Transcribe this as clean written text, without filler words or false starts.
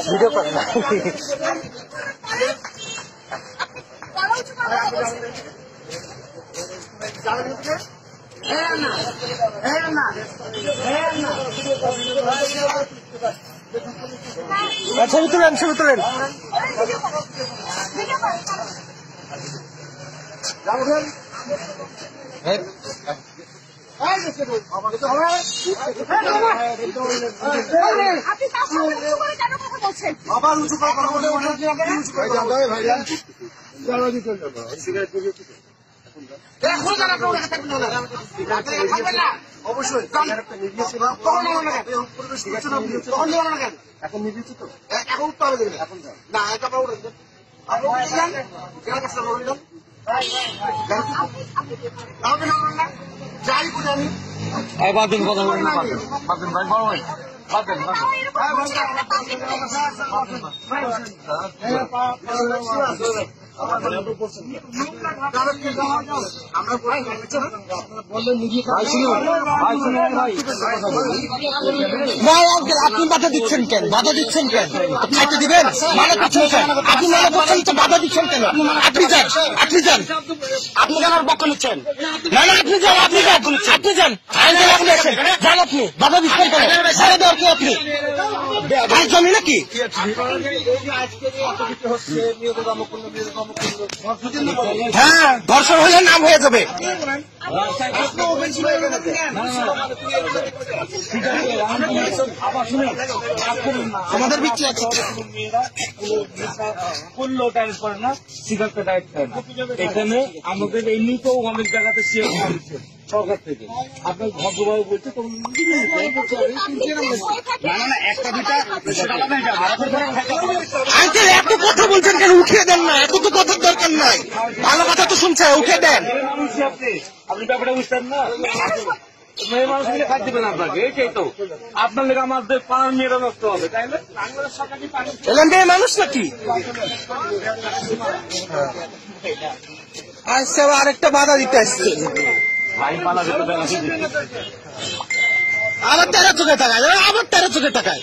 video করে না ছবি তুলেন ছবি তুলেন আবার উঁচু করে কথা বলে অবশ্যই এখন নির্দিষ্ট তো এখন উঠতে হবে দেখবেন এখন না এটা যাই বুঝে আমি বাদেন কথা বলেন বাদেন ভাই বড় ভাই বাদেন আপনি বাধা দিচ্ছেন কেন খাইতে দিবেন মানে করছেন কেন আপনি মানে করছেন তো বাধা দিচ্ছেন কেন আপনি যান আপনি কেন পক্ষ নিচ্ছেন না না আপনি যান আপনি বাধা দিচ্ছেন কেন বাধা দেওয়ার কি আপনি জানি নাকি হ্যাঁ ধর্ষণ হলে নাম হয়ে যাবে আমাদের বিচ্ছি আছে এখানে আমাদের এমনিতেও অনেক জায়গাতে সরকার থেকে আপনার ভদ্রভাবে বলছে এত কথা বলছেন কেন উঠিয়ে দেন না এত তো কথার দরকার নাই ভালো কথা তো শুনছে উঠে দেন আপনি ব্যাপারটা বুঝতেন না মেয়ে মানুষ মিলে খাদ্য দেবেন আপনাকে এইটাই তো আপনার লেগে আমাদের পাড়ার মেয়েরা নষ্ট হবে তাই না মেয়ে মানুষ নাকি আচ্ছা আরেকটা বাধা দিতে আসছে আবার 13 চোখে তাকায়